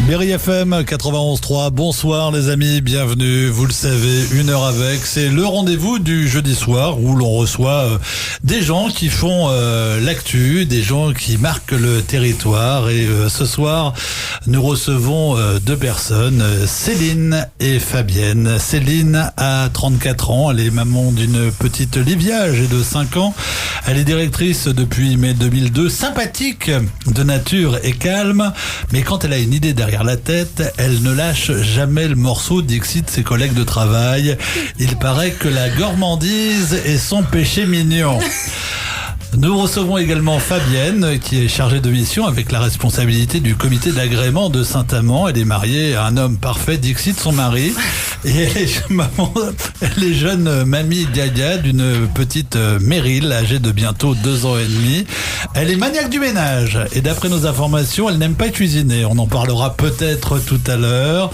Berry FM 91.3, bonsoir les amis, bienvenue, vous le savez, 1 heure avec, c'est le rendez-vous du jeudi soir où l'on reçoit des gens qui font l'actu, des gens qui marquent le territoire et ce soir nous recevons deux personnes, Céline et Fabienne. Céline a 34 ans, elle est maman d'une petite Livia âgée de 5 ans, elle est directrice depuis mai 2002, sympathique de nature et calme, mais quand elle a une idée derrière la tête, elle ne lâche jamais le morceau, dixit ses collègues de travail. Il paraît que la gourmandise est son péché mignon. Nous recevons également Fabienne, qui est chargée de mission avec la responsabilité du comité d'agrément de Saint-Amand. Elle est mariée à un homme parfait, dixit son mari. Et elle est jeune mamie Gaga d'une petite Meryl, âgée de bientôt 2 ans et demi. Elle est maniaque du ménage. Et d'après nos informations, elle n'aime pas cuisiner. On en parlera peut-être tout à l'heure.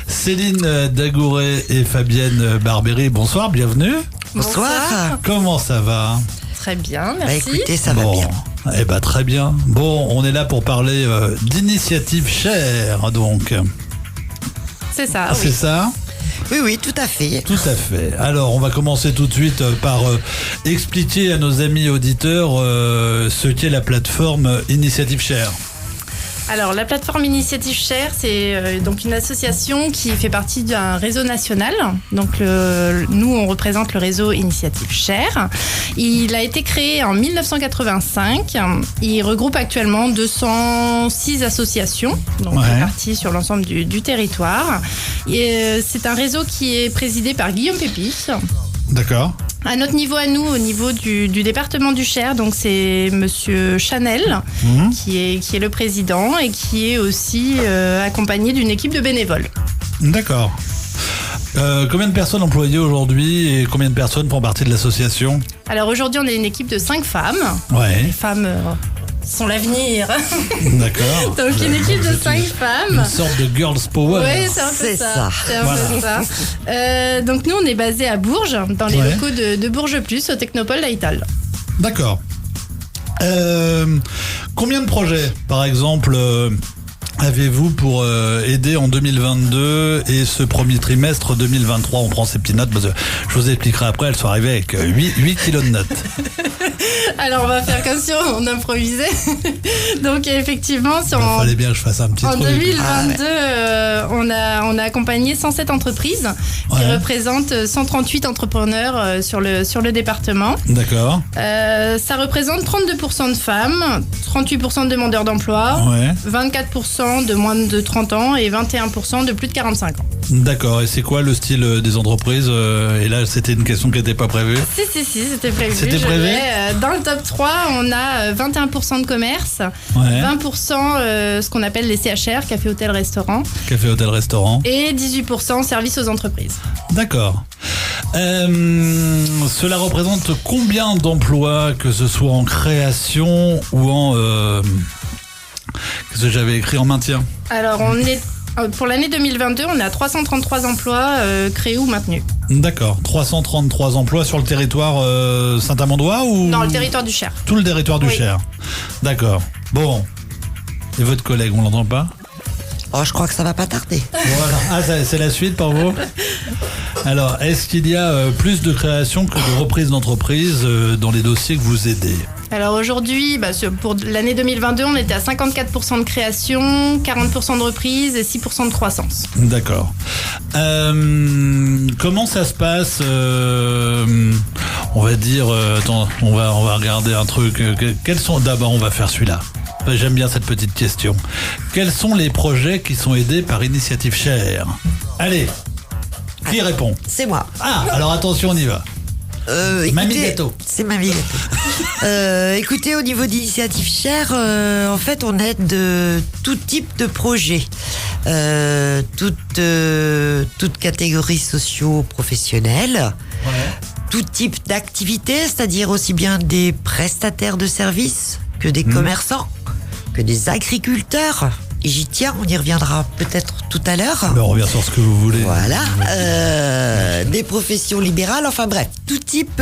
Céline Dagouré et Fabienne Barbery, bonsoir, bienvenue. Bonsoir. Comment ça va ? Très bien, merci. Bah écoutez, ça va bien. Eh ben très bien. Bon, on est là pour parler d'initiative chère, donc. C'est ça, C'est ça ? Oui, tout à fait. Tout à fait. Alors, on va commencer tout de suite par expliquer à nos amis auditeurs ce qu'est la plateforme Initiative Chère. Alors, la plateforme Initiative Chère, c'est donc une association qui fait partie d'un réseau national. Donc, nous, on représente le réseau Initiative Chère. Il a été créé en 1985. Il regroupe actuellement 206 associations, donc réparties sur l'ensemble du territoire. Et c'est un réseau qui est présidé par Guillaume Pépiche. D'accord. À notre niveau, au niveau du département du Cher, donc c'est Monsieur Chanel qui est le président et qui est aussi accompagné d'une équipe de bénévoles. D'accord. Combien de personnes employées aujourd'hui et combien de personnes font partie de l'association ? Alors aujourd'hui, on est une équipe de 5 femmes. Ouais. Les femmes sont l'avenir. D'accord. Donc une équipe de 5 femmes. Une sorte de girls power. Oui, c'est un peu ça. C'est un peu ça. Donc nous, on est basé à Bourges, dans les locaux de Bourges Plus, au Technopole d'Aïtal. D'accord. Combien de projets, par exemple, avez-vous pour aider en 2022 et ce premier trimestre 2023 ? On prend ces petites notes parce que je vous expliquerai après, elles sont arrivées avec 8 kilos de notes. Alors on va faire comme si on improvisait. Donc effectivement, Il fallait bien que je fasse un petit truc. En 2022, on a accompagné 107 entreprises qui représentent 138 entrepreneurs sur le département. D'accord. Ça représente 32% de femmes, 38% de demandeurs d'emploi, 24% de moins de 30 ans et 21% de plus de 45 ans. D'accord. Et c'est quoi le style des entreprises ? Et là, c'était une question qui n'était pas prévue. Si, c'était prévu. C'était prévu ? Dans le top 3, on a 21% de commerce, 20% ce qu'on appelle les CHR, café, hôtel, restaurant. Café, hôtel, restaurant. Et 18% services aux entreprises. D'accord. Cela représente combien d'emplois, que ce soit en création ou en... Qu'est-ce que j'avais écrit en maintien ? Alors, pour l'année 2022, on a 333 emplois créés ou maintenus. D'accord. 333 emplois sur le territoire Saint-Amandois ou... Non, le territoire du Cher. Tout le territoire du Cher. D'accord. Bon. Et votre collègue, on l'entend pas ? Oh, je crois que ça va pas tarder. Voilà. Ah, c'est la suite pour vous ? Alors, est-ce qu'il y a plus de création que de reprise d'entreprise dans les dossiers que vous aidez ? Alors aujourd'hui, pour l'année 2022, on était à 54% de création, 40% de reprise et 6% de croissance. D'accord. Comment ça se passe on va dire, attends, on va regarder un truc. Quels sont, d'abord, on va faire celui-là. J'aime bien cette petite question. Quels sont les projets qui sont aidés par Initiative Chère ? Allez, qui répond ? C'est moi. Ah, alors attention, on y va. Mamie Gâteau. C'est Mamie Gâteau. Écoutez, au niveau d'Initiative Chère, en fait, on aide de tout type de projets. Toute catégorie socio-professionnelle. Tout type d'activité, c'est-à-dire aussi bien des prestataires de services que des commerçants, que des agriculteurs. Et j'y tiens, on y reviendra peut-être tout à l'heure. On revient sur ce que vous voulez. Voilà. Des professions libérales, enfin bref, tout type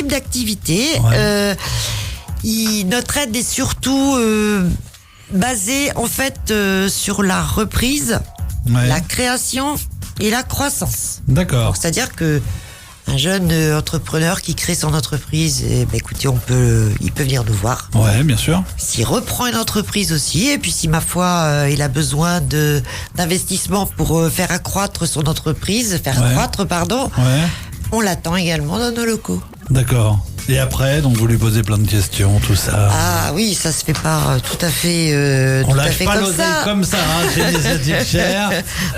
d'activité. Notre aide est surtout basé en fait sur la reprise, Ouais. la création et la croissance. D'accord. C'est-à-dire que un jeune entrepreneur qui crée son entreprise, écoutez, il peut venir nous voir. Ouais, bien sûr. S'il reprend une entreprise aussi, et puis si ma foi, il a besoin d'investissement pour faire accroître son entreprise, Ouais. on l'attend également dans nos locaux. D'accord. Et après, donc vous lui posez plein de questions, tout ça. Ah oui, ça se fait pas tout à fait, On tout à lâche fait pas comme l'oseille ça. comme ça, hein, chez Initiative Share.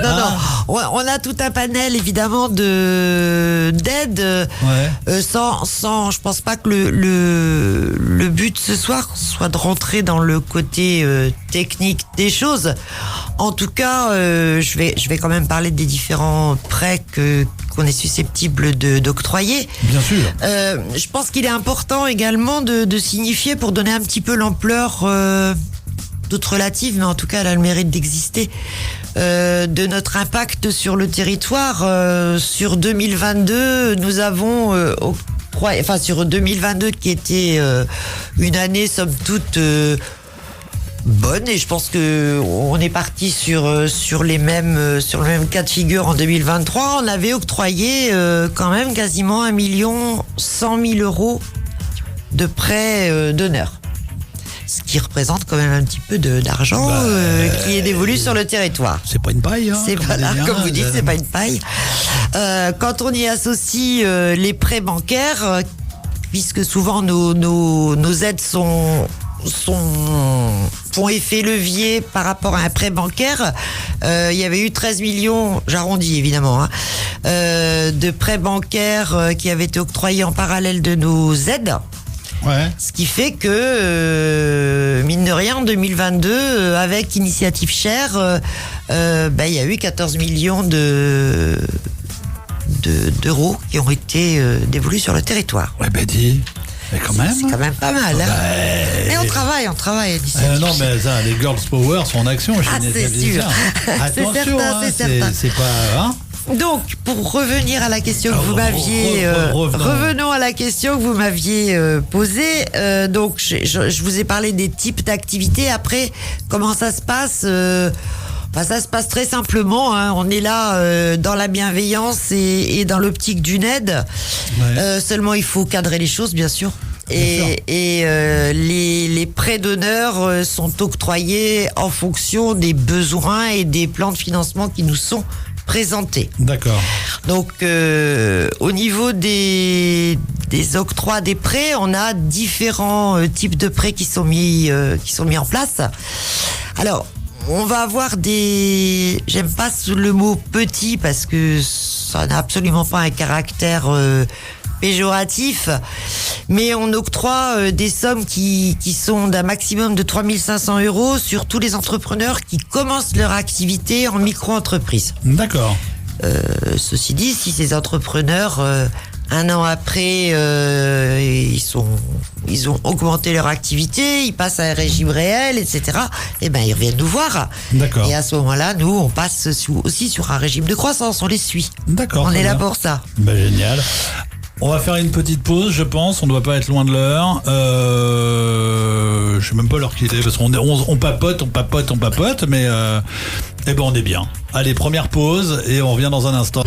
Non, Hein. non, on a tout un panel évidemment d'aide. Ouais. Sans, je pense pas que le but ce soir soit de rentrer dans le côté technique des choses. En tout cas, je vais quand même parler des différents prêts qu'on est susceptible d'octroyer. Bien sûr. Je pense qu'il est important également de signifier, pour donner un petit peu l'ampleur toute relative, mais en tout cas elle a le mérite d'exister, de notre impact sur le territoire. Sur 2022, nous avons sur 2022 qui était une année somme toute bonne, et je pense que on est parti sur le même cas de figure en 2023. On avait octroyé quand même quasiment 1 100 000 euros de prêts d'honneur. Ce qui représente quand même un petit peu d'argent qui est dévolu sur le territoire. C'est pas une paille, hein. Comme vous dites, c'est pas une paille. Quand on y associe les prêts bancaires, puisque souvent nos aides font effet levier par rapport à un prêt bancaire. Il y avait eu 13 millions, j'arrondis évidemment, de prêts bancaires qui avaient été octroyés en parallèle de nos aides. Ouais. Ce qui fait que, mine de rien, en 2022, avec Initiative Share, il y a eu 14 millions d'euros qui ont été dévolus sur le territoire. Ouais, dis. Mais quand même. C'est quand même pas mal. Hein. Ouais. Mais on travaille. Non, mais ça, les Girls Power sont en action chez c'est Initiative sûr. Share. Attention, C'est certain, hein, c'est certain. c'est pas. Hein. Donc, pour revenir à la question que vous m'aviez, revenons à la question que vous m'aviez posée. Donc, je vous ai parlé des types d'activités. Après, comment ça se passe ça se passe très simplement. Hein. On est là dans la bienveillance et dans l'optique d'une aide. Ouais. Seulement, il faut cadrer les choses, bien sûr. Et les prêts d'honneur sont octroyés en fonction des besoins et des plans de financement qui nous sont présentés. D'accord. Donc, au niveau des octrois des prêts, on a différents types de prêts qui sont mis en place. Alors, on va avoir j'aime pas le mot petit parce que ça n'a absolument pas un caractère péjoratif, mais on octroie des sommes qui sont d'un maximum de 3 500 euros sur tous les entrepreneurs qui commencent leur activité en micro-entreprise. D'accord. Ceci dit, si ces entrepreneurs, un an après, ils ont augmenté leur activité, ils passent à un régime réel, etc., ils reviennent nous voir. D'accord. Et à ce moment-là, nous, on passe aussi sur un régime de croissance, on les suit. D'accord. On est là bien. pour ça. Génial. On va faire une petite pause, je pense. On doit pas être loin de l'heure. Je sais même pas l'heure qu'il est parce qu'on papote, mais on est bien. Allez, première pause et on revient dans un instant.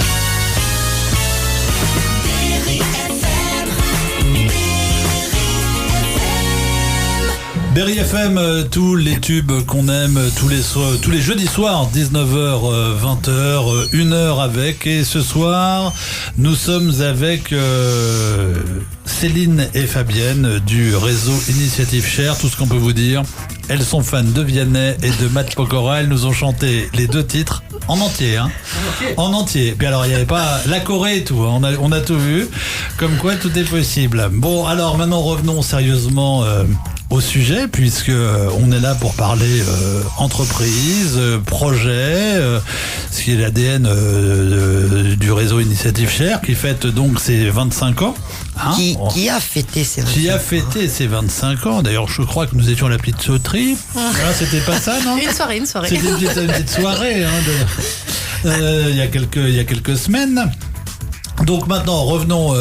Berry FM, tous les tubes qu'on aime, tous les jeudis soirs, 19h, 20h, 1h avec. Et ce soir, nous sommes avec Céline et Fabienne du réseau Initiative Share. Tout ce qu'on peut vous dire, elles sont fans de Vianney et de Matt Pokora. Elles nous ont chanté les 2 titres en entier, hein. En entier. Puis alors, il n'y avait pas la Corée et tout, hein. On a tout vu. Comme quoi, tout est possible. Bon, alors maintenant, revenons sérieusement au sujet, puisque on est là pour parler entreprise, projet, ce qui est l'ADN du réseau Initiative Share, qui fête donc ses 25 ans. Hein, qui a fêté ses 25 ans. Qui a fêté ses 25 ans. D'ailleurs, je crois que nous étions à la petite sauterie. Ah, c'était pas ça, non? Une soirée. C'était une petite soirée, hein, il y a quelques semaines. Donc maintenant, revenons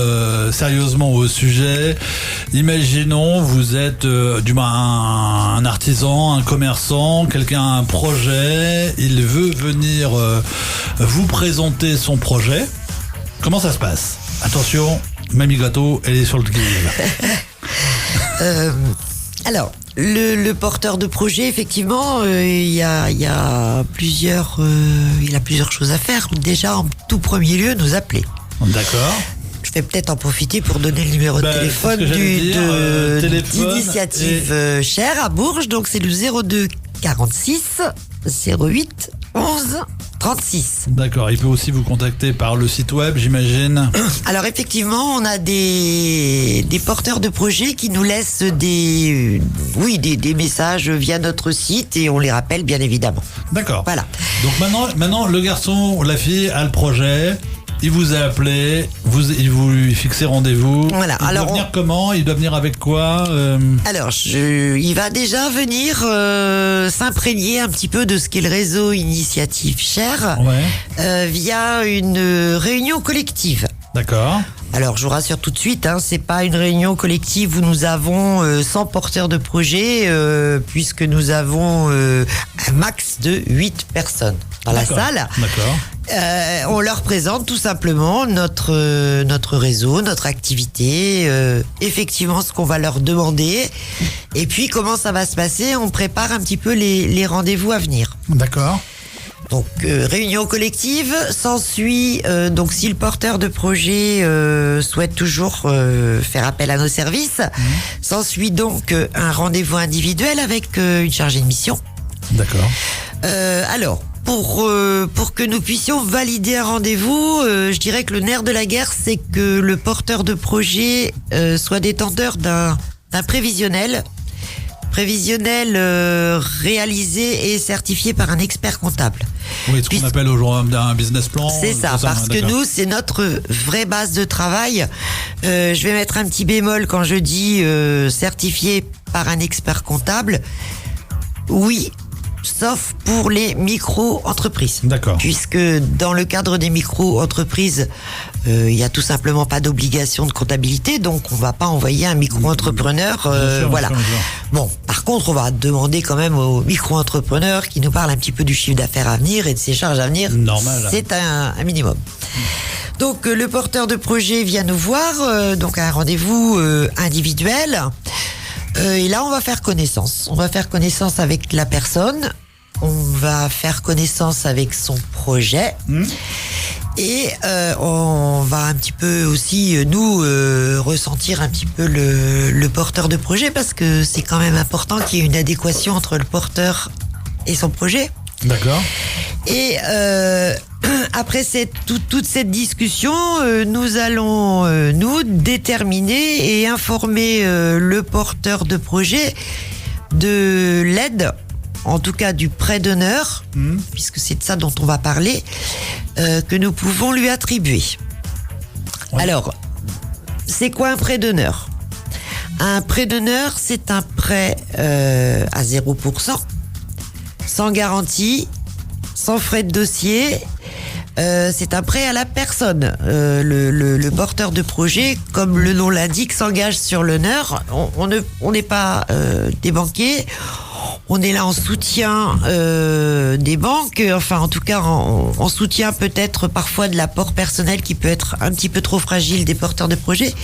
sérieusement au sujet. Imaginons, vous êtes un artisan, un commerçant, quelqu'un a un projet, il veut venir vous présenter son projet. Comment ça se passe? Attention, Mamie Gâteau, elle est sur le qui-vive. Alors, le porteur de projet, effectivement, il a plusieurs choses à faire. Déjà, en tout premier lieu, nous appeler. D'accord. Je vais peut-être en profiter pour donner le numéro de téléphone d'Initiative Cher à Bourges. Donc, c'est le 02 46 08 11 36. D'accord, il peut aussi vous contacter par le site web, j'imagine. Alors effectivement, on a des porteurs de projets qui nous laissent des messages via notre site et on les rappelle bien évidemment. D'accord. Voilà. Donc maintenant le garçon ou la fille a le projet. Il vous a appelé, il vous lui fixez rendez-vous. Voilà. Il doit venir comment? Il doit venir avec quoi? Alors, il va déjà venir s'imprégner un petit peu de ce qu'est le réseau Initiative Cher via une réunion collective. D'accord. Alors, je vous rassure tout de suite, c'est pas une réunion collective où nous avons 100 porteurs de projets, puisque nous avons un max de 8 personnes dans la salle. D'accord. On leur présente tout simplement notre réseau, notre activité, effectivement ce qu'on va leur demander, et puis comment ça va se passer. On prépare un petit peu les rendez-vous à venir. D'accord. Donc réunion collective, s'ensuit donc si le porteur de projet souhaite toujours faire appel à nos services, s'ensuit donc un rendez-vous individuel avec une chargée de mission. D'accord. Alors pour que nous puissions valider un rendez-vous, je dirais que le nerf de la guerre, c'est que le porteur de projet soit détenteur d'un prévisionnel réalisé et certifié par un expert comptable. Oui, ce qu'on appelle aujourd'hui un business plan. C'est ça, parce que nous, c'est notre vraie base de travail. Je vais mettre un petit bémol quand je dis certifié par un expert comptable. Oui, sauf pour les micro-entreprises. D'accord. Puisque dans le cadre des micro-entreprises, il y a tout simplement pas d'obligation de comptabilité, donc on va pas envoyer un micro-entrepreneur. Voilà. Bien sûr. Bon, par contre, on va demander quand même aux micro-entrepreneurs qui nous parlent un petit peu du chiffre d'affaires à venir et de ses charges à venir. Normal. C'est un minimum. Donc le porteur de projet vient nous voir, donc à un rendez-vous individuel. Et là, on va faire connaissance. On va faire connaissance avec la personne. On va faire connaissance avec son projet. Et on va un petit peu aussi, nous, ressentir un petit peu le porteur de projet, parce que c'est quand même important qu'il y ait une adéquation entre le porteur et son projet. D'accord. Et après toute cette discussion, nous allons nous déterminer et informer le porteur de projet de l'aide, en tout cas du prêt d'honneur, puisque c'est de ça dont on va parler, que nous pouvons lui attribuer. Ouais. Alors, c'est quoi un prêt d'honneur? Un prêt d'honneur, c'est un prêt à 0%, sans garantie, sans frais de dossier. C'est un prêt à la personne. Le porteur de projet, comme le nom l'indique, s'engage sur l'honneur. On n'est pas des banquiers. On est là en soutien des banques. Enfin, en tout cas, en soutien peut-être parfois de l'apport personnel qui peut être un petit peu trop fragile des porteurs de projet.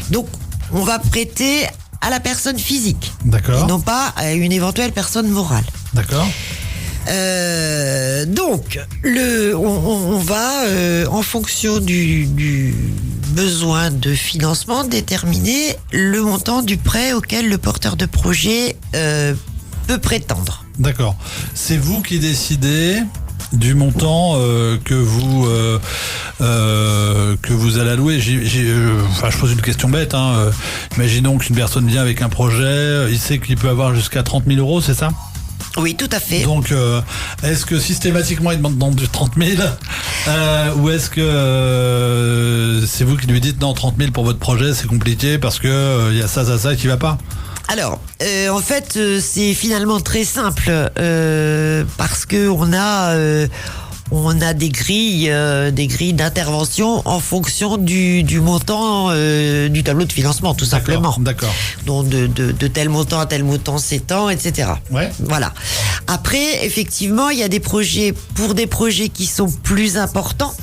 Donc, on va prêter à la personne physique. D'accord. Et non pas à une éventuelle personne morale. D'accord. Donc, on va, en fonction du besoin de financement, déterminer le montant du prêt auquel le porteur de projet peut prétendre. D'accord. C'est vous qui décidez du montant que vous allez allouer. Je pose une question bête. Imaginons qu'une personne vient avec un projet, il sait qu'il peut avoir jusqu'à 30 000 euros, c'est ça ? Oui, tout à fait. Donc, est-ce que systématiquement il demande 30 000 ou est-ce que c'est vous qui lui dites non, 30 000 pour votre projet, c'est compliqué parce que y a ça qui va pas? Alors, en fait, c'est finalement très simple parce que on a des grilles d'intervention en fonction du montant du tableau de financement, tout simplement. D'accord. Donc de tel montant à tel montant, c'est tant, etc. Ouais. Voilà. Après, effectivement, il y a pour des projets qui sont plus importants.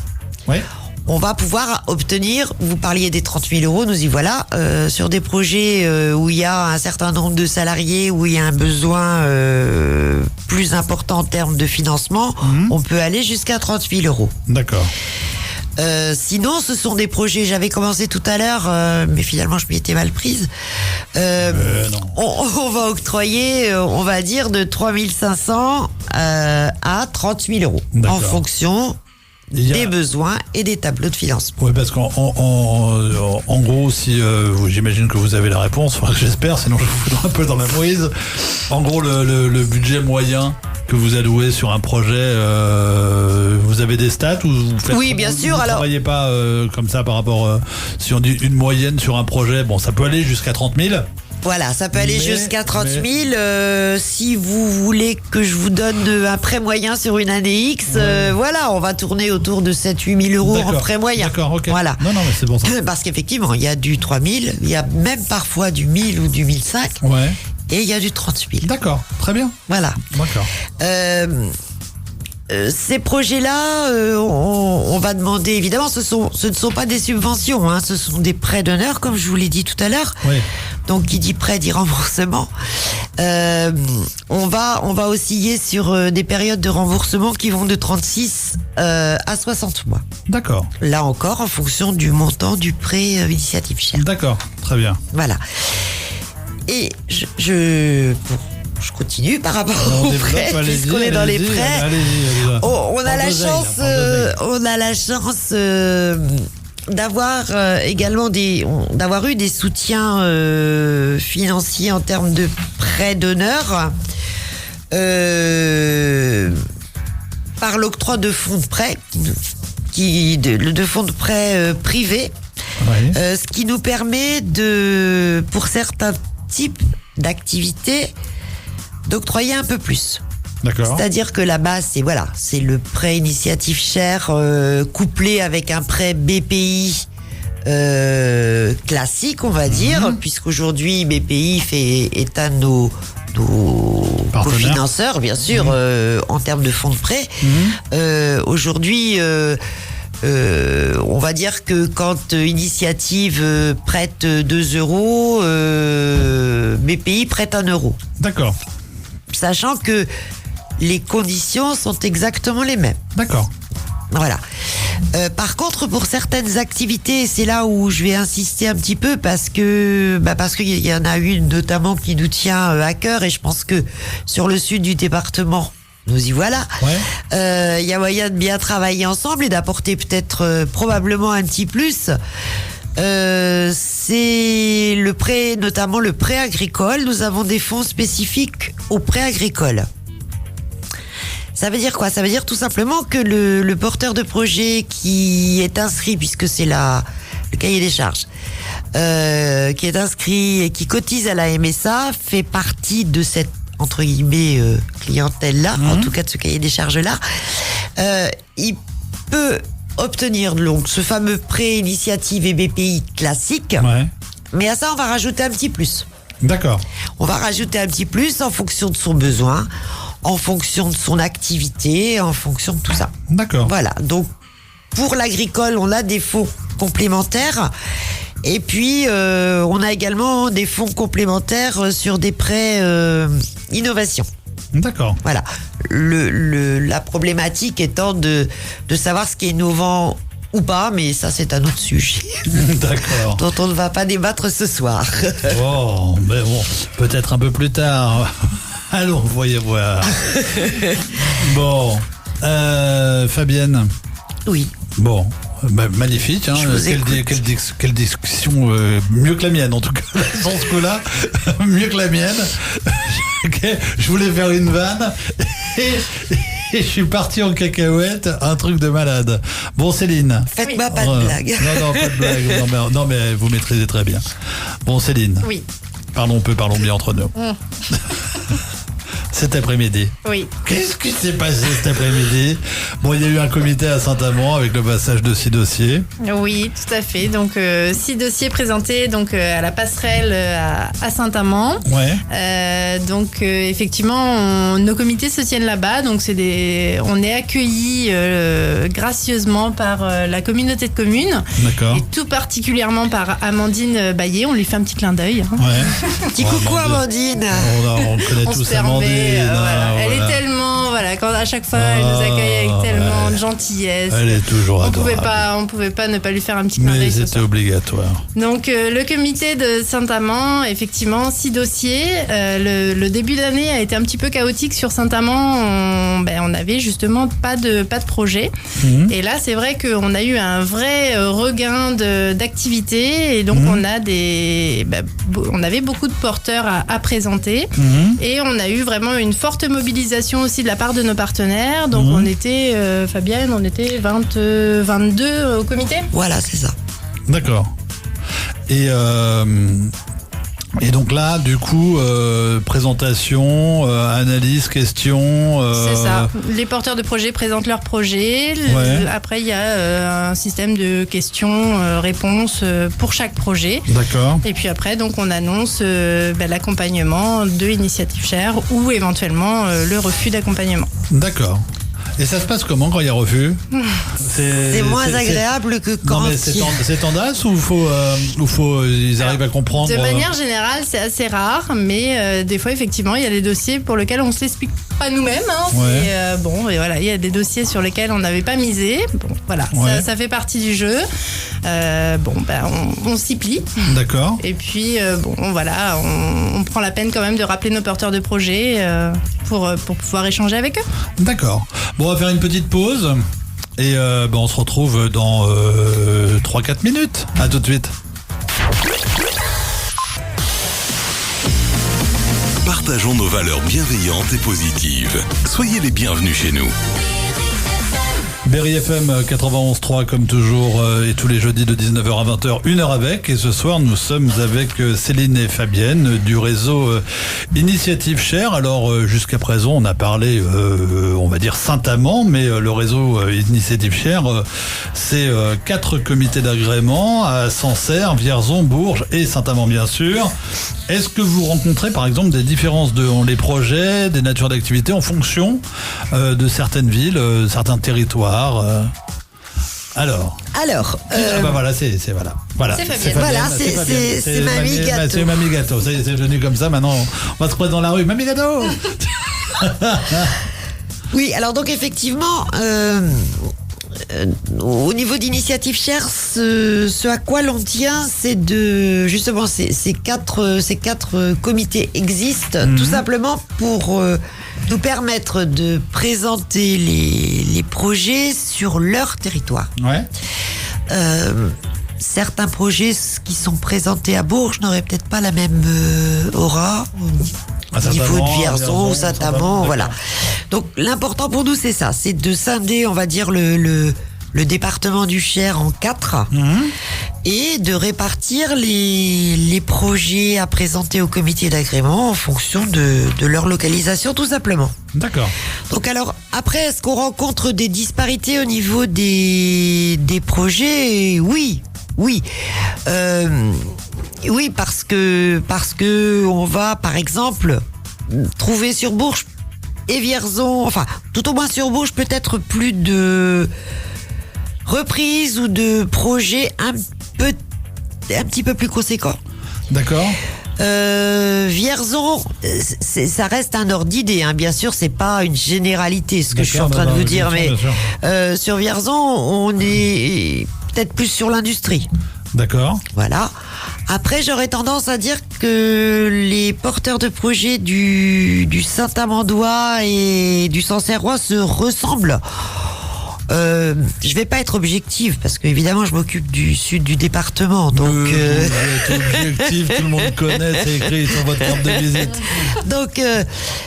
Ouais. On va pouvoir obtenir, vous parliez des 30 000 euros, nous y voilà, sur des projets où il y a un certain nombre de salariés, où il y a un besoin plus important en termes de financement, on peut aller jusqu'à 30 000 euros. D'accord. Sinon, ce sont des projets, j'avais commencé tout à l'heure, mais finalement je m'y étais mal prise. Non. On va octroyer, on va dire, de 3 500 à 30 000 euros, D'accord. en fonction des besoins et des tableaux de financement. Oui, parce qu'en gros, si j'imagine que vous avez la réponse, enfin, j'espère, sinon je vous foudre un peu dans la mouise. En gros, le budget moyen que vous allouez sur un projet, vous avez des stats ou vous faites, Oui, bien sûr. Vous ne travaillez pas comme ça par rapport, si on dit une moyenne sur un projet, bon, ça peut aller jusqu'à 30 000. Voilà, ça peut aller jusqu'à 30 000. Si vous voulez que je vous donne un prêt moyen sur une année X, voilà, on va tourner autour de 7-8 000 euros en prêt moyen. D'accord, ok. Voilà. Non, mais c'est bon ça. Parce qu'effectivement, il y a du 3 000, il y a même parfois du 1000 ou du 1005, Ouais. et il y a du 30 000. D'accord, très bien. Voilà. D'accord. Ces projets-là, on va demander, évidemment, ce ne sont pas des subventions, hein, ce sont des prêts d'honneur, comme je vous l'ai dit tout à l'heure. Oui. Donc, qui dit prêt dit remboursement. On va osciller sur des périodes de remboursement qui vont de 36 à 60 mois. D'accord. Là encore, en fonction du montant du prêt initiative share. D'accord, très bien. Voilà. Et je continue par rapport aux prêts, puisqu'on est dans les prêts. Allez-y. On a la chance d'avoir également d'avoir eu des soutiens financiers en termes de prêts d'honneur par l'octroi de fonds de prêt, de fonds de prêt privés, Oui. ce qui nous permet pour certains types d'activités, d'octroyer un peu plus. D'accord. C'est-à-dire que la base, c'est le prêt initiative share couplé avec un prêt BPI classique, on va dire, puisqu'aujourd'hui BPI est un de nos cofinanceurs, bien sûr, en termes de fonds de prêt. Aujourd'hui, on va dire que quand Initiative prête 2 euros, BPI prête 1 euro. D'accord. Sachant que les conditions sont exactement les mêmes. D'accord. Voilà. Par contre, pour certaines activités, c'est là où je vais insister un petit peu parce qu'il y en a une notamment qui nous tient à cœur, et je pense que sur le sud du département, nous y voilà. Ouais. Il y a moyen de bien travailler ensemble et d'apporter peut-être probablement un petit plus. C'est le prêt, notamment le prêt agricole. Nous avons des fonds spécifiques au prêt agricole. Ça veut dire quoi? Ça veut dire tout simplement que le porteur de projet qui est inscrit, puisque c'est le cahier des charges, qui est inscrit et qui cotise à la MSA, fait partie de cette, entre guillemets, clientèle-là, en tout cas de ce cahier des charges-là. Il peut obtenir donc ce fameux prêt initiative et BPI classique, Ouais. mais à ça on va rajouter un petit plus. D'accord. On va rajouter un petit plus en fonction de son besoin, en fonction de son activité, en fonction de tout ça. D'accord. Voilà, donc pour l'agricole, on a des fonds complémentaires, et puis on a également des fonds complémentaires sur des prêts innovation. D'accord. Voilà, la problématique étant de savoir ce qui est innovant ou pas, mais ça c'est un autre sujet D'accord. dont on ne va pas débattre ce soir. Oh, mais bon, peut-être un peu plus tard. Allons, voyez voir. Bon, Fabienne. Oui. Bon, magnifique. Hein. Je vous écoute. Quelle discussion, mieux que la mienne en tout cas. Dans ce coup-là, mieux que la mienne. Je voulais faire une vanne et je suis parti en cacahuète, un truc de malade. Bon, Céline. Faites-moi pas de blague. Non, pas de blague. Non, mais vous maîtrisez très bien. Bon, Céline. Oui. Parlons bien entre nous. cet après-midi. Oui. Qu'est-ce qui s'est passé cet après-midi? Bon, il y a eu un comité à Saint-Amand avec le passage de 6 dossiers. Oui, tout à fait. Donc 6 dossiers présentés donc à la passerelle à Saint-Amand. Ouais. Effectivement, nos comités se tiennent là-bas. Donc on est accueillis gracieusement par la communauté de communes. D'accord. Et tout particulièrement par Amandine Baillet. On lui fait un petit clin d'œil. Ouais. Petit coucou Amandine. On connaît On tous se permet, Amandine. voilà. Elle Voilà. est tellement, voilà, quand à chaque fois elle nous accueille avec tellement de gentillesse. Elle est toujours adorable. On pouvait pas ne pas lui faire un petit clin Mais d'œil ce c'était soir. obligatoire. Donc le comité de Saint-Amand, effectivement, 6 dossiers. Le début d'année a été un petit peu chaotique sur Saint-Amand. On avait justement pas de projet. Mhm. Et là, c'est vrai qu'on a eu un vrai regain d'activité. Et donc on avait beaucoup de porteurs à présenter. Mhm. Et on a eu vraiment une forte mobilisation aussi de la part de nos partenaires. Donc on était, Fabienne, on était 22 au comité. Voilà, c'est ça. D'accord. Et donc là, du coup, présentation, analyse, question. C'est ça. Les porteurs de projets présentent leur projet. Ouais. Après, il y a un système de questions-réponses pour chaque projet. D'accord. Et puis après, donc, on annonce l'accompagnement de Initiative Share ou éventuellement le refus d'accompagnement. D'accord. Et ça se passe comment quand il y a refus? C'est moins agréable que quand... Non mais c'est tendace ou ils arrivent à comprendre? De manière générale, c'est assez rare, mais des fois, effectivement, il y a des dossiers pour lesquels on ne se l'explique pas nous-mêmes. Hein. Ouais. Et voilà, il y a des dossiers sur lesquels on n'avait pas misé. Bon, voilà, Ouais. ça fait partie du jeu. On s'y plie. D'accord. Et puis, voilà, on prend la peine quand même de rappeler nos porteurs de projets pour pouvoir échanger avec eux. D'accord. Bon, on va faire une petite pause et on se retrouve dans 3-4 minutes. À tout de suite. Partageons nos valeurs bienveillantes et positives. Soyez les bienvenus chez nous. Berry FM 91.3 comme toujours et tous les jeudis de 19h à 20h, 1h avec. Et ce soir, nous sommes avec Céline et Fabienne du réseau Initiative Share. Alors, jusqu'à présent, on a parlé, on va dire Saint-Amand, mais le réseau Initiative Share, c'est 4 comités d'agrément à Sancerre, Vierzon, Bourges et Saint-Amand, bien sûr. Est-ce que vous rencontrez, par exemple, des différences dans les projets, des natures d'activité en fonction de certaines villes, certains territoires? Alors, voilà, c'est voilà. C'est Fabienne. Voilà, c'est Mamie Gâteau. C'est Mamie Gâteau. Ça y est, c'est devenu comme ça. Maintenant, on va se croiser dans la rue. Mamie Gâteau. Oui, alors donc effectivement, au niveau d'Initiative Share, ce à quoi l'on tient, c'est de justement ces quatre comités existent tout simplement pour nous permettre de présenter les projets sur leur territoire. Ouais. Certains projets qui sont présentés à Bourges n'auraient peut-être pas la même aura au niveau de Vierzon ou Saint-Amand, voilà. Donc l'important pour nous c'est ça, c'est de scinder, on va dire le département du Cher en 4 et de répartir les projets à présenter au comité d'agrément en fonction de leur localisation tout simplement. D'accord. Donc alors après, est-ce qu'on rencontre des disparités au niveau des projets? Oui. Oui, parce que on va par exemple trouver sur Bourges et Vierzon, enfin tout au moins sur Bourges peut-être plus de reprises ou de projets un petit peu plus conséquents. D'accord. Vierzon, ça reste un ordre d'idée, hein. Bien sûr, c'est pas une généralité ce que je suis en train de vous dire, mais sur Vierzon, on est peut-être plus sur l'industrie. D'accord. Voilà. Après, j'aurais tendance à dire que les porteurs de projets du Saint-Amandois et du Sancerrois se ressemblent. Je vais pas être objective parce que évidemment je m'occupe du sud du département, donc vous êtes objectif, tout le monde connaît, c'est écrit sur votre carte de visite. Donc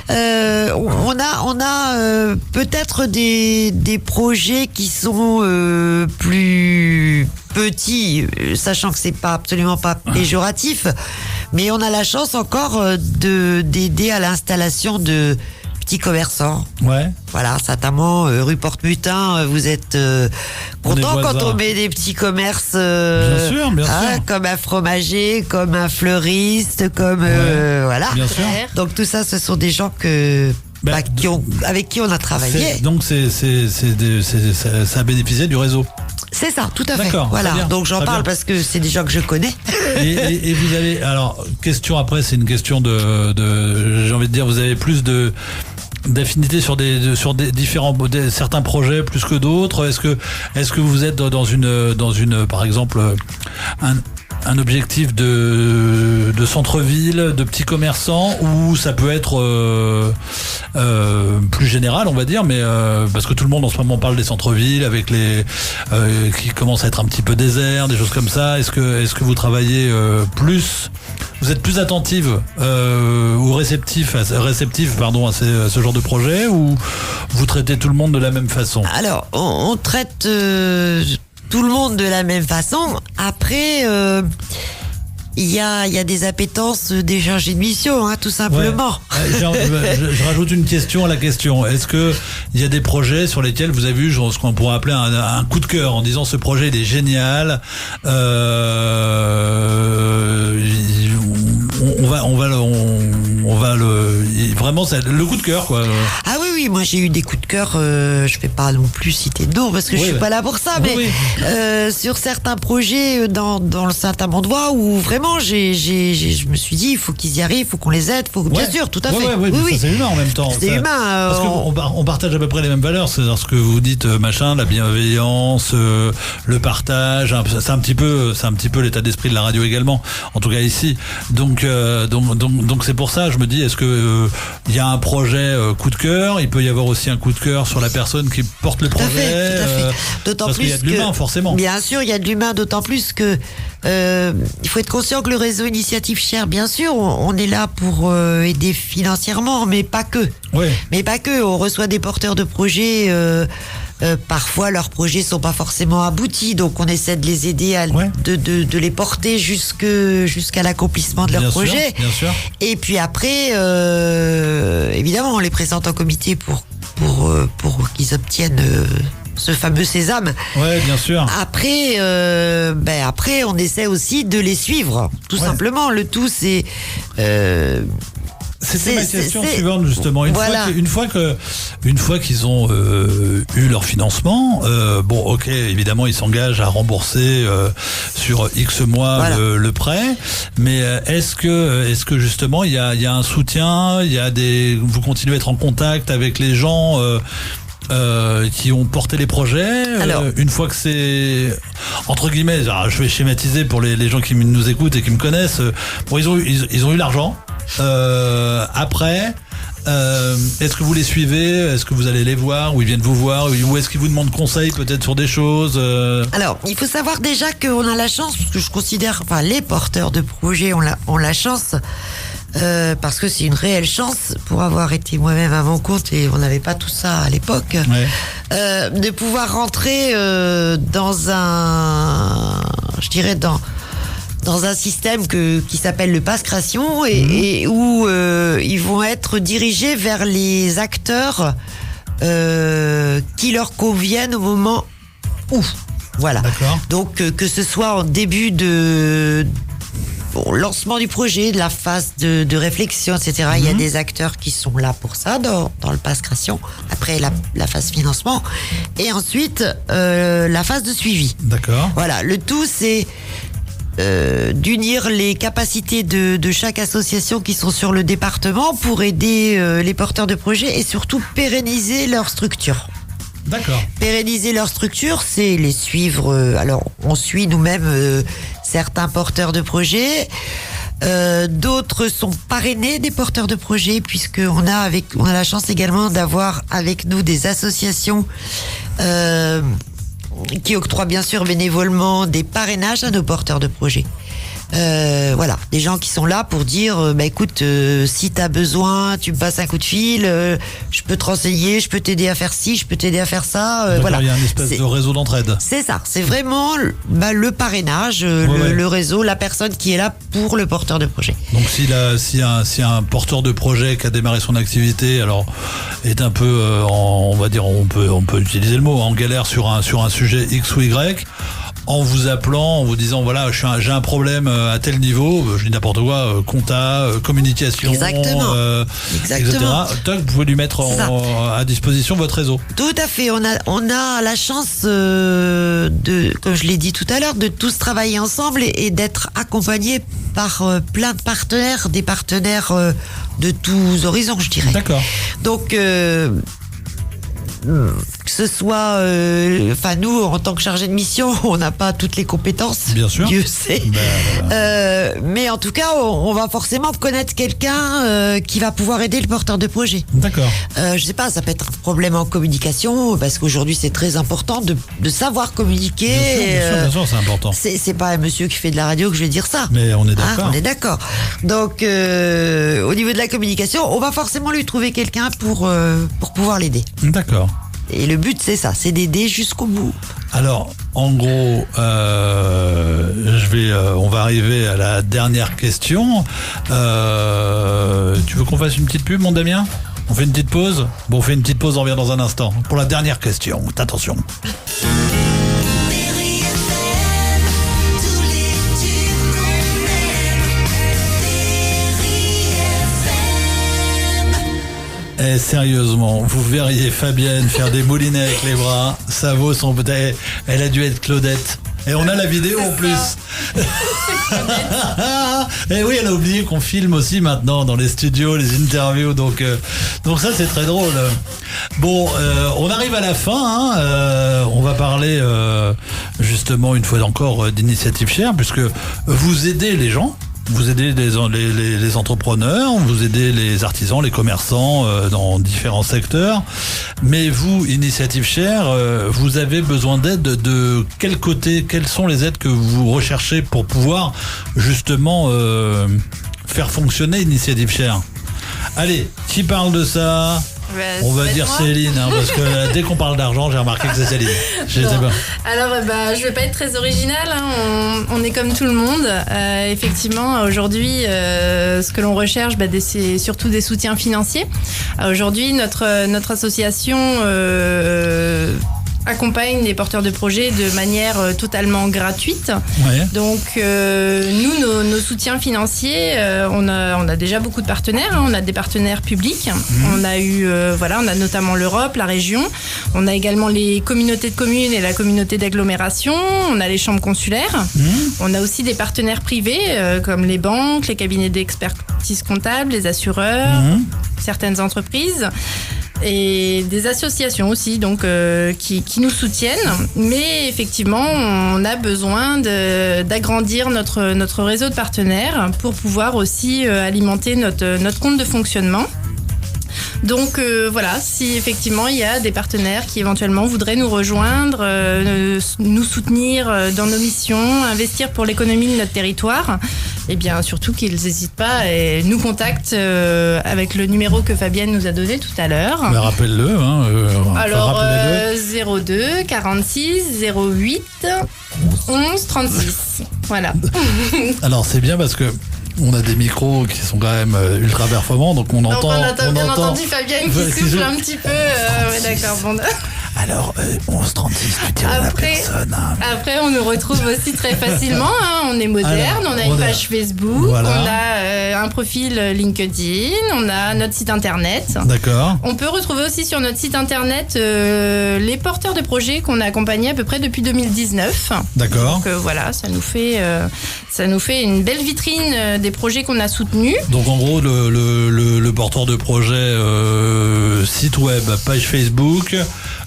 on a peut-être des projets qui sont plus petits, sachant que c'est pas absolument pas péjoratif, mais on a la chance encore d'aider à l'installation de petits commerçants. Ouais. Voilà, Saint-Amand, rue Porte-Mutin, vous êtes On est content quand voisins. on met des petits commerces Bien sûr, bien sûr. comme un fromager, comme un fleuriste, comme voilà. Bien sûr. Donc tout ça, ce sont des gens que Bah, avec qui on a travaillé. Donc ça a bénéficié du réseau. C'est ça, tout à fait. D'accord, Voilà. très bien, Donc j'en très parle bien. parce que c'est des gens que je connais. Et vous avez, alors, question après, c'est une question j'ai envie de dire, vous avez plus d'affinité sur des certains projets plus que d'autres. Est-ce que vous êtes dans une par exemple un objectif de centre-ville, de petits commerçants, ou ça peut être plus général, on va dire, mais parce que tout le monde en ce moment parle des centres-villes avec les qui commencent à être un petit peu déserts, des choses comme ça. Est-ce que vous travaillez plus, vous êtes plus attentive ou réceptif à ce genre de projet, ou vous traitez tout le monde de la même façon? Alors, on traite tout le monde de la même façon. Après, il y a des appétences des chargés de mission, tout simplement. Ouais. Je rajoute une question à la question. Est-ce que il y a des projets sur lesquels vous avez vu ce qu'on pourrait appeler un coup de cœur, en disant ce projet il est génial, vraiment c'est le coup de cœur, quoi. Ah oui, moi j'ai eu des coups de cœur, je vais pas non plus citer de nom parce que je suis pas là pour ça, mais sur certains projets dans le Saint-Amandois où vraiment je me suis dit il faut qu'ils y arrivent, il faut qu'on les aide, bien sûr, tout à fait. Oui. Ça, c'est humain en même temps. C'est humain. Parce qu'on partage à peu près les mêmes valeurs, c'est ce que vous dites, la bienveillance, le partage, c'est un petit peu l'état d'esprit de la radio également, en tout cas ici. Donc c'est pour ça, je me dis, est-ce que il y a un projet coup de cœur, il peut y avoir aussi un coup de cœur sur la personne qui porte le projet. Tout à fait. D'autant parce plus qu'il y a de l'humain, forcément. Bien sûr, il y a de l'humain, d'autant plus que il faut être conscient que le réseau Initiative Cher, bien sûr, on est là pour aider financièrement, mais pas que. Oui. Mais pas que. On reçoit des porteurs de projets. Parfois, leurs projets sont pas forcément aboutis, donc on essaie de les aider de les porter jusqu'à l'accomplissement de leur projet. Bien sûr. Et puis après, évidemment, on les présente en comité pour qu'ils obtiennent ce fameux sésame. Ouais, bien sûr. Après, on essaie aussi de les suivre, tout simplement. Le tout, c'est C'était ma question suivante, justement. Une fois qu'ils ont eu leur financement, évidemment, ils s'engagent à rembourser sur X mois le prêt. Mais est-ce que justement, il y a un soutien, vous continuez à être en contact avec les gens qui ont porté les projets? Une fois que c'est, entre guillemets, je vais schématiser pour les gens qui nous écoutent et qui me connaissent, ils ont eu l'argent. Après, est-ce que vous les suivez? Est-ce que vous allez les voir, ou ils viennent vous voir, ou est-ce qu'ils vous demandent conseil peut-être sur des choses? Alors, il faut savoir déjà qu'on a la chance, parce que je considère, les porteurs de projets ont la chance, parce que c'est une réelle chance, pour avoir été moi-même à mon compte, et on n'avait pas tout ça à l'époque, de pouvoir rentrer dans un système qui s'appelle le Pass Création, et où ils vont être dirigés vers les acteurs qui leur conviennent au moment où. Voilà. D'accord. Donc que ce soit en début lancement du projet, de la phase de réflexion, etc. Il y a des acteurs qui sont là pour ça dans le Pass Création. Après la phase financement, et ensuite la phase de suivi. D'accord. Voilà. Le tout, c'est d'unir les capacités de chaque association qui sont sur le département pour aider les porteurs de projets, et surtout pérenniser leur structure. D'accord. Pérenniser leur structure, c'est les suivre. Alors, on suit nous-mêmes certains porteurs de projets. D'autres sont parrainés des porteurs de projets, puisqu'on a la chance également d'avoir avec nous des associations qui octroient bien sûr bénévolement des parrainages à nos porteurs de projets. Voilà, des gens qui sont là pour dire, écoute, si t'as besoin, tu me passes un coup de fil, je peux te renseigner, je peux t'aider à faire ci, je peux t'aider à faire ça. D'accord, Voilà. il y a un espèce de réseau d'entraide. C'est ça, c'est vraiment le parrainage, le réseau, la personne qui est là pour le porteur de projet. Donc si un porteur de projet qui a démarré son activité, alors est un peu, on va dire, on peut utiliser le mot, en galère sur un sujet X ou Y, en vous appelant, en vous disant voilà, j'ai un problème à tel niveau, je dis n'importe quoi, compta, communication, Exactement. etc. Toc, vous pouvez lui mettre à disposition votre réseau. Tout à fait. On a la chance comme je l'ai dit tout à l'heure, de tous travailler ensemble et d'être accompagnés par plein de partenaires, des partenaires de tous horizons, je dirais. D'accord. Donc que ce soit, nous, en tant que chargé de mission, on n'a pas toutes les compétences. Bien sûr. Dieu sait. Mais en tout cas, on va forcément connaître quelqu'un qui va pouvoir aider le porteur de projet. D'accord. Je sais pas, ça peut être un problème en communication, parce qu'aujourd'hui, c'est très important de savoir communiquer. Bien sûr, c'est important. C'est pas un monsieur qui fait de la radio que je vais dire ça. Mais on est d'accord. On est d'accord. Donc, au niveau de la communication, on va forcément lui trouver quelqu'un pour pouvoir l'aider. D'accord. Et le but, c'est ça, c'est d'aider jusqu'au bout. Alors, en gros, on va arriver à la dernière question. Tu veux qu'on fasse une petite pub, mon Damien ? On fait une petite pause ? Bon, on fait une petite pause, on revient dans un instant. Pour la dernière question, attention. Eh, sérieusement, vous verriez Fabienne faire des moulinets avec les bras, ça vaut son peut-être. Elle a dû être Claudette. Et on a la vidéo en plus. Et oui, elle a oublié qu'on filme aussi maintenant dans les studios, les interviews, donc ça c'est très drôle. Bon, on arrive à la fin, on va parler justement une fois encore d'initiative chère, puisque vous aidez les gens. Vous aidez les entrepreneurs, vous aidez les artisans, les commerçants dans différents secteurs. Mais vous, Initiative Chère, vous avez besoin d'aide de quel côté ? Quelles sont les aides que vous recherchez pour pouvoir justement faire fonctionner Initiative Chère ? Allez, qui parle de ça ? On va dire Céline, parce que dès qu'on parle d'argent, j'ai remarqué que c'est Céline. Je sais pas. Alors, je vais pas être très originale. On est comme tout le monde. Effectivement, aujourd'hui, ce que l'on recherche, c'est surtout des soutiens financiers. Aujourd'hui, notre association accompagne les porteurs de projets de manière totalement gratuite. Ouais. Donc nous, nos soutiens financiers, on a déjà beaucoup de partenaires. On a des partenaires publics. On a eu, on a notamment l'Europe, la région. On a également les communautés de communes et la communauté d'agglomération. On a les chambres consulaires. On a aussi des partenaires privés comme les banques, les cabinets d'expertise comptable, les assureurs, certaines entreprises. Et des associations aussi donc qui nous soutiennent, mais effectivement on a besoin d'agrandir notre réseau de partenaires pour pouvoir aussi alimenter notre compte de fonctionnement. Donc si effectivement il y a des partenaires qui éventuellement voudraient nous rejoindre, nous soutenir dans nos missions, investir pour l'économie de notre territoire, et bien surtout qu'ils n'hésitent pas et nous contactent avec le numéro que Fabienne nous a donné tout à l'heure. Mais rappelle-le. Alors 02 46 08 11 36. Voilà. Alors c'est bien parce que on a des micros qui sont quand même ultra performants, donc on entend. On a bien entendu Fabienne qui souffle un petit peu. Ouais, d'accord. Bon. Alors, 1136, tu dirais la personne. Après, on nous retrouve aussi très facilement. On est moderne, on a une page Facebook, on a un profil LinkedIn, on a notre site internet. D'accord. On peut retrouver aussi sur notre site internet les porteurs de projets qu'on a accompagnés à peu près depuis 2019. D'accord. Donc ça nous fait une belle vitrine des projets qu'on a soutenus. Donc en gros, le porteur de projet, site web, page Facebook,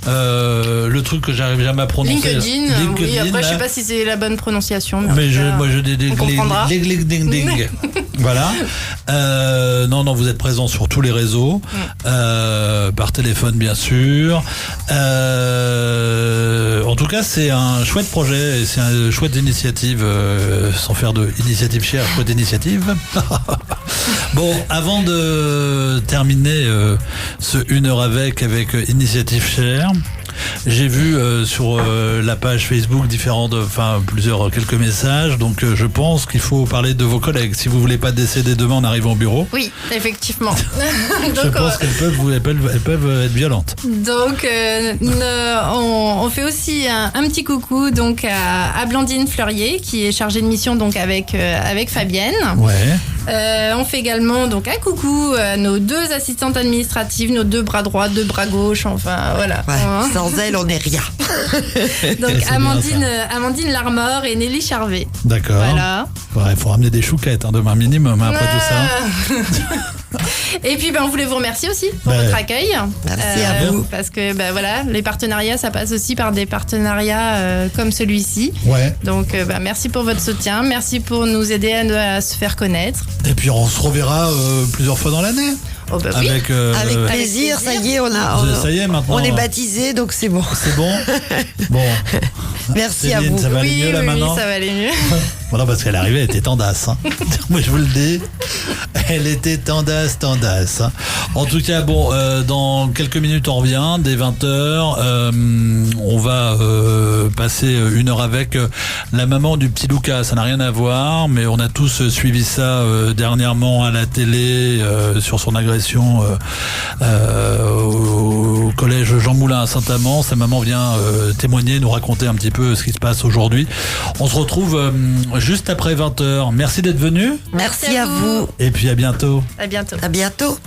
le truc que j'arrive jamais à prononcer. LinkedIn. Oui, après, je sais là. pas si c'est la bonne prononciation. Mais, en Mais tout cas, moi je dis on comprendra. ding. Voilà. Non, vous êtes présent sur tous les réseaux, par téléphone bien sûr. En tout cas, c'est un chouette projet et c'est une chouette initiative, sans faire de initiative chère, chouette initiative. Bon, avant de terminer ce 1 heure avec Initiative Chère, j'ai vu sur la page Facebook quelques messages, donc je pense qu'il faut parler de vos collègues. Si vous voulez pas décéder demain en arrivant au bureau. Oui, effectivement. Je pense qu'elles peuvent être violentes. Donc, on fait aussi un petit coucou donc à Blandine Fleurier qui est chargée de mission donc avec Fabienne. Ouais. On fait également donc un coucou à nos 2 assistantes administratives, nos 2 bras droits, 2 bras gauches, enfin voilà. Ouais, sans elles, on n'est rien. Donc C'est Amandine Larmor et Nelly Charvet. D'accord. Voilà. Il faut ramener des chouquettes demain minimum après tout ça. Et puis on voulait vous remercier aussi pour Ouais. votre accueil. Merci à vous. Parce que voilà, les partenariats, ça passe aussi par des partenariats comme celui-ci. Ouais. Donc merci pour votre soutien, merci pour nous aider à se faire connaître. Et puis on se reverra plusieurs fois dans l'année. Oh bah oui. Avec, Avec plaisir, ça y est, ça y est, maintenant. on est baptisé, donc c'est bon. C'est bon. Bon. Merci à Céline, vous. ça va aller mieux là maintenant. Oui, ça va aller mieux. Voilà, parce qu'elle arrivait, elle était tendasse. Hein. Moi, je vous le dis. Elle était tendasse. Hein. En tout cas, bon, dans quelques minutes, on revient, dès 20h. On va passer 1 heure avec la maman du petit Lucas. Ça n'a rien à voir, mais on a tous suivi ça dernièrement à la télé sur son agression au collège Jean Moulin à Saint-Amand. Sa maman vient témoigner, nous raconter un petit peu ce qui se passe aujourd'hui. On se retrouve juste après 20h. Merci d'être venu. Merci à vous. Et puis à bientôt. À bientôt. À bientôt.